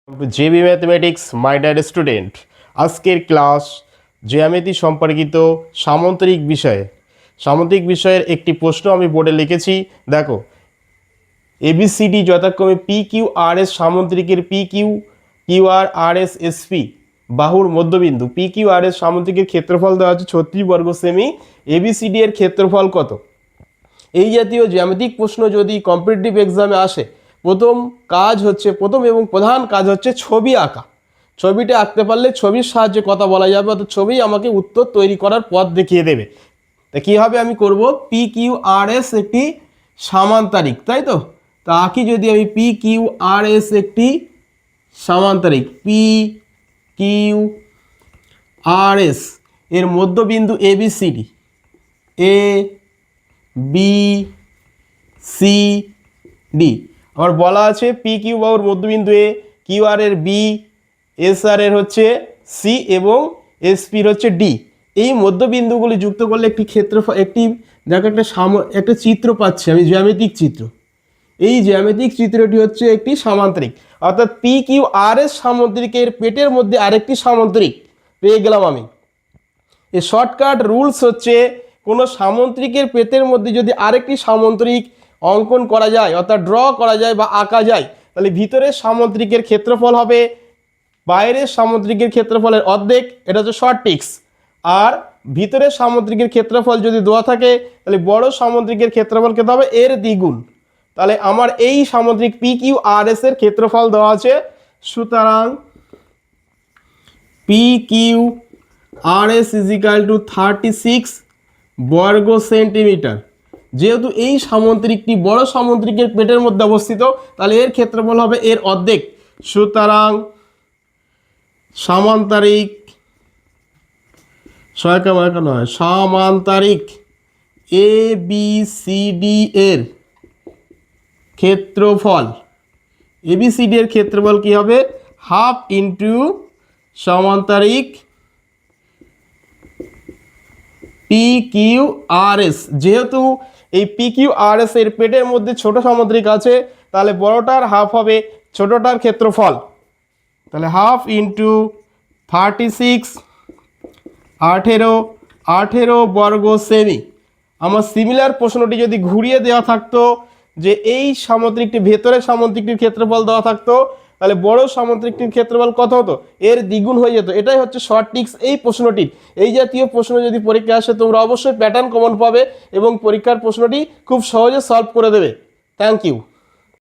JB mathematics my dear student, আজকের class জ্যামিতি সম্পর্কিত সামুদ্রিক বিষয়ের একটি প্রশ্ন আমি বোর্ডে লিখেছি। দেখো, এবিসিডি যথাক্রমে P Q R S সামুদ্রিকের P Q Q R S SP বাহুর মধ্যবিন্দু পি কিউ আর এস সামুদ্রিকের ক্ষেত্রফল দেওয়া হচ্ছে 36 বর্গ সেমি। এবিসিডি এর ক্ষেত্রফল কত? এই জাতীয় জ্যামিতিক প্রশ্ন যদি কম্পিটিটিভ এক্সামে আসে, প্রথম এবং প্রধান কাজ হচ্ছে ছবি আঁকা। ছবিটা আঁকতে পারলে ছবির সাহায্যে কথা বলা যাবে, অর্থাৎ ছবি আমাকে উত্তর তৈরি করার পথ দেখিয়ে দেবে। তা কীভাবে আমি করব? পি কিউ আর এস একটি সামান্তরিক, তাই তো? তা আঁকি যদি আমি পি কিউ আর এস একটি সামান্তরিক, পি কিউ আর এস এর মধ্যবিন্দু A B C D, A B C D. আমার বলা আছে পি কিউ বাহুর মধ্যবিন্দু এ, কিউ আর এর বি, এস আর এর হচ্ছে সি এবং এস পির হচ্ছে ডি। এই মধ্যবিন্দুগুলি যুক্ত করলে একটি ক্ষেত্রফল, একটা চিত্র পাচ্ছি আমি, জ্যামিতিক চিত্র। এই জ্যামিতিক চিত্রটি হচ্ছে একটি সামান্তরিক, অর্থাৎ পি কিউ আর এস সামুদ্রিকের পেটের মধ্যে আরেকটি সামুদ্রিক পেয়ে গেলাম আমি। এই শর্টকাট রুলস হচ্ছে, কোনো সামুদ্রিকের পেটের মধ্যে যদি আরেকটি সামুদ্রিক অঙ্কন করা যায়, অর্থাৎ ড্র করা যায় বা আঁকা যায়, তাহলে ভিতরের সামুদ্রিকের ক্ষেত্রফল হবে বাইরের সামুদ্রিকের ক্ষেত্রফলের অর্ধেক। এটা হচ্ছে শর্ট ট্রিক্স। আর ভিতরের সামুদ্রিকের ক্ষেত্রফল যদি দেওয়া থাকে, তাহলে বড় সামুদ্রিকের ক্ষেত্রফল কত হবে? এর দ্বিগুণ। তাহলে আমার এই সামুদ্রিক পি কিউ আর এস এর ক্ষেত্রফল দেওয়া আছে, সুতরাং P Q R S is equal to 36 বর্গ সেন্টিমিটার। যেহেতু এই সামুদ্রিকটি বড় সামুদ্রিকের পেটের মধ্যে অবস্থিত, তাহলে এর ক্ষেত্রফল হবে এর অর্ধেক। সুতরাং সামান্তরিক এ বি সি ডি এর ক্ষেত্রফল, এবিসিডি এর ক্ষেত্রফল কি হবে? Half into সামান্তরিক P Q R S. যেহেতু এই পি কিউ আর এস এর পেটের মধ্যে ছোট সামুদ্রিক আছে, তাহলে বড়টার হাফ হবে ছোটটার ক্ষেত্রফল। তাহলে হাফ ইন্টু 36, 18 বর্গ সেমি। আমার সিমিলার প্রশ্নটি যদি ঘুরিয়ে দেওয়া থাকতো, যে এই সামুদ্রিকটি ভেতরের সামুদ্রিকটির ক্ষেত্রফল দেওয়া থাকতো, তাহলে বড় সামুদ্রিকটির ক্ষেত্রফল কত হতো? এর দ্বিগুণ হয়ে যেত। এটাই হচ্ছে শর্ট ট্রিক্স এই প্রশ্নটির। এই জাতীয় প্রশ্ন যদি পরীক্ষা আসে, তোমরা অবশ্যই প্যাটার্ন কমন পাবে এবং পরীক্ষার প্রশ্নটি খুব সহজে সলভ করে দেবে। Thank you.